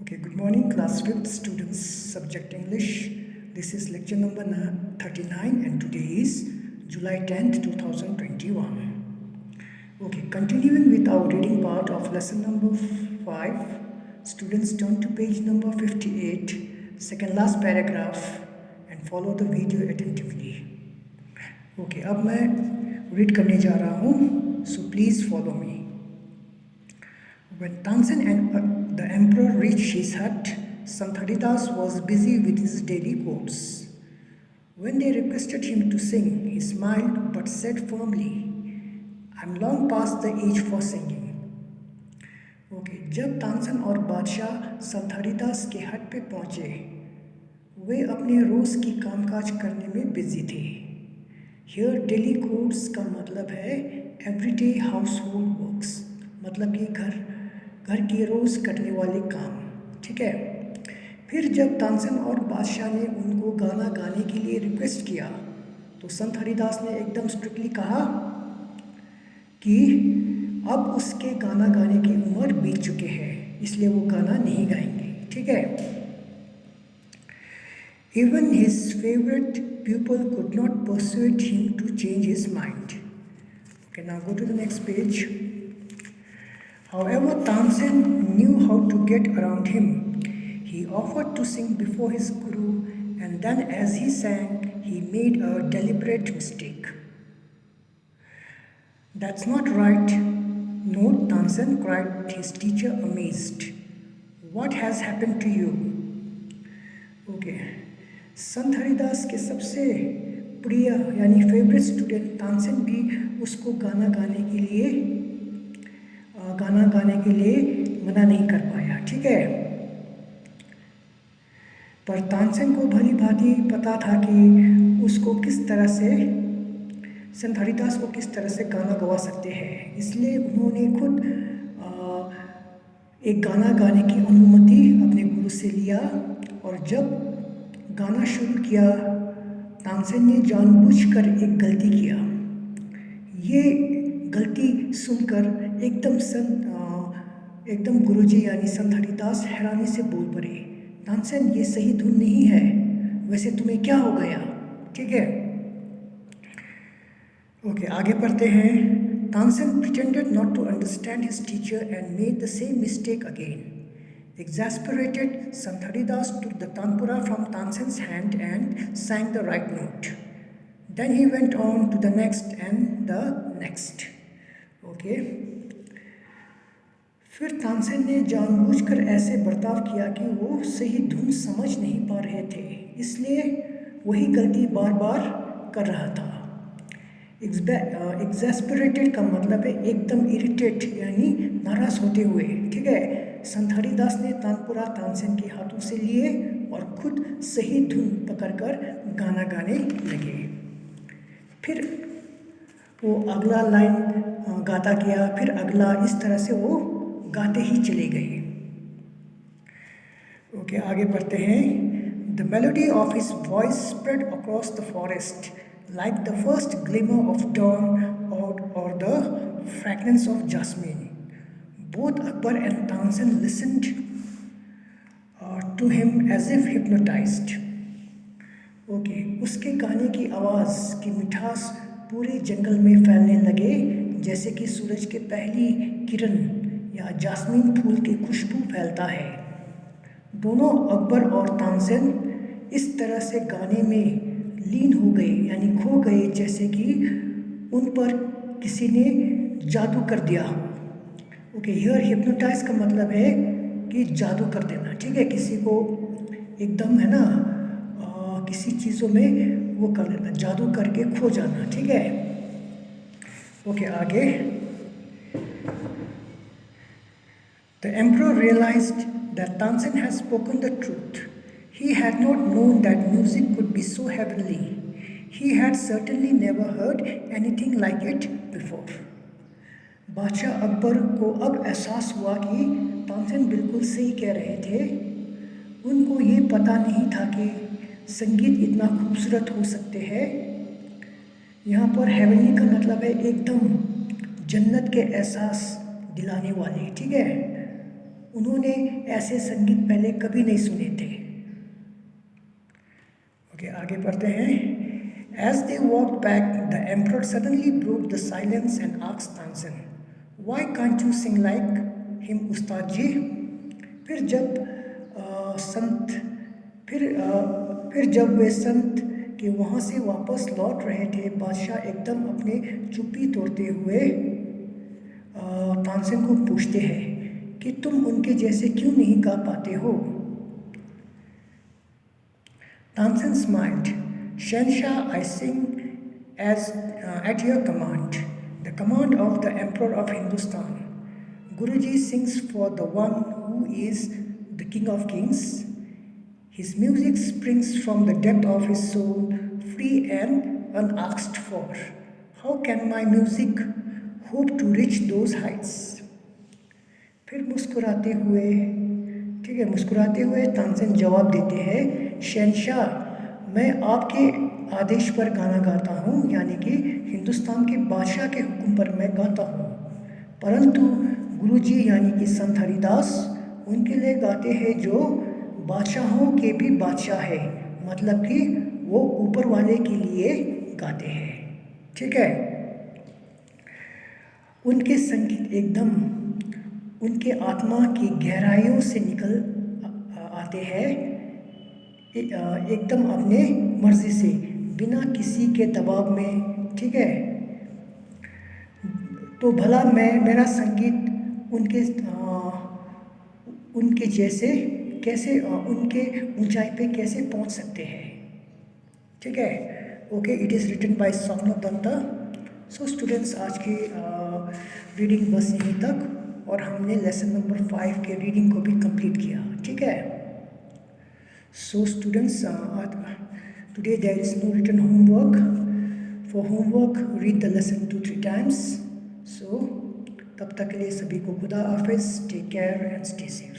Okay, good morning, class 5th students, subject English. This is lecture number 39 and today is July 10th, 2021. Okay, continuing with our reading part of lesson number 5, students turn to page number 58, second last paragraph and follow the video attentively. Okay, अब मैं read करने जा रहा हूँ, so please follow me. When Tansen and the emperor reached his hut, Santharidas was busy with his daily chores. When they requested him to sing, he smiled but said firmly, "I'm long past the age for singing." Okay, जब तानसेन और बादशाह संथारिदास के हट पे पहुंचे, वे अपने रोज़ की कामकाज करने में बिजी थे. Here daily chores का मतलब है everyday household works, मतलब कि घर के रोज़ करने वाले काम. ठीक है. फिर जब तानसेन और बादशाह ने उनको गाना गाने के लिए रिक्वेस्ट किया तो संत हरिदास ने एकदम स्ट्रिक्टली कहा कि अब उसके गाना गाने की उम्र बीत चुके हैं, इसलिए वो गाना नहीं गाएंगे. ठीक है. Even his favorite pupil could not persuade him to change his mind. Okay, now go to the next page. However, Tansen knew how to get around him. He offered to sing before his guru, and then as he sang, he made a deliberate mistake. "That's not right." "No, Tansen," cried his teacher, amazed. "What has happened to you?" Okay. संत हरिदास के सबसे प्रिय यानी favourite student Tansen भी उसको गाना गाने के लिए मना नहीं कर पाया. ठीक है. पर तानसेन को भली भांति पता था कि उसको किस तरह से संत हरिदास को किस तरह से गाना गवा सकते हैं, इसलिए उन्होंने खुद एक गाना गाने की अनुमति अपने गुरु से लिया. और जब गाना शुरू किया, तानसेन ने जानबूझकर एक गलती किया. ये गलती सुनकर एकदम गुरुजी यानी संत हरिदास हैरानी से बोल पड़े, "तानसेन, ये सही धुन नहीं है, वैसे तुम्हें क्या हो गया?" ठीक है. ओके, आगे पढ़ते हैं. Tansen pretended not to understand his teacher and made the same mistake again. Exasperated, Sant Haridas took the tanpura from Tansen's hand and sang the right note. Then he went on to the next and the next. Okay. फिर तानसेन ने जानबूझकर ऐसे बर्ताव किया कि वो सही धुन समझ नहीं पा रहे थे, इसलिए वही गलती बार बार कर रहा था. एग्जैस्परेटेड का मतलब है एकदम इरिटेट यानी नाराज होते हुए. ठीक है. संत हरिदास ने तानपुरा तानसेन के हाथों से लिए और खुद सही धुन पकड़कर गाना गाने लगे. फिर वो अगला लाइन गाता गया, फिर अगला, इस तरह से वो गाते ही चले गए. ओके, आगे बढ़ते हैं. The melody of his voice spread across the forest like the first glimmer of dawn or the fragrance of jasmine. Both Akbar and Tansen listened to him as if hypnotized. Okay, उसके गाने की आवाज़ की मिठास पूरे जंगल में फैलने लगे, जैसे कि सूरज के पहली किरण या जास्मीन फूल की खुशबू फैलता है. दोनों अकबर और तानसेन इस तरह से गाने में लीन हो गए यानी खो गए, जैसे कि उन पर किसी ने जादू कर दिया हो. ओके, हियर हिप्नोटाइज का मतलब है कि जादू कर देना. ठीक है. किसी को एकदम है ना किसी चीज़ों में वो कर देना, जादू करके खो जाना. ठीक है. ओके, आगे. The emperor realised that Tansen has spoken the truth. He had not known that music could be so heavenly. He had certainly never heard anything like it before. बादशाह अकबर को अब एहसास हुआ कि तानसेन बिल्कुल सही कह रहे थे. उनको ये पता नहीं था कि संगीत इतना खूबसूरत हो सकते हैं. यहाँ पर हेवनली का मतलब है एकदम जन्नत के एहसास दिलाने वाले. ठीक है. उन्होंने ऐसे संगीत पहले कभी नहीं सुने थे। ओके, आगे पढ़ते हैं। As they walked back, the emperor suddenly broke the silence and asked Tansen, "Why can't you sing like him, उस्ताद जी?" फिर जब संत फिर जब वे संत के वहाँ से वापस लौट रहे थे, बादशाह एकदम अपने चुप्पी तोड़ते हुए तानसेन को पूछते हैं कि तुम उनके जैसे क्यों नहीं गा पाते हो। Tansen smiled. "Shenshah, I sing as at your command, the command of the Emperor of Hindustan. Guruji sings for the one who is the King of Kings. His music springs from the depth of his soul, free and unasked for. How can my music hope to reach those heights?" फिर मुस्कुराते हुए तानसेन जवाब देते हैं, "शहंशाह, मैं आपके आदेश पर गाना गाता हूँ, यानी कि हिंदुस्तान के बादशाह के हुक्म पर मैं गाता हूँ, परंतु गुरुजी यानी कि संत हरिदास उनके लिए गाते हैं जो बादशाहों के भी बादशाह है, मतलब कि वो ऊपर वाले के लिए गाते हैं। ठीक है। उनके संगीत एकदम उनके आत्मा की गहराइयों से निकल आते हैं, एकदम अपने मर्जी से, बिना किसी के दबाव में। ठीक है। तो भला मेरा संगीत उनके जैसे कैसे उनके ऊंचाई पे कैसे पहुंच सकते हैं। ठीक है। Okay, it is written by Swapna Datta. So students, आज की रीडिंग बस यहीं तक, और हमने लेसन नंबर 5 के रीडिंग को भी कंप्लीट किया। ठीक है। So students, today there is no written homework. For homework read the lesson 2-3 times. सो तब तक के लिए सभी को खुदा हाफिज़, take care and stay safe.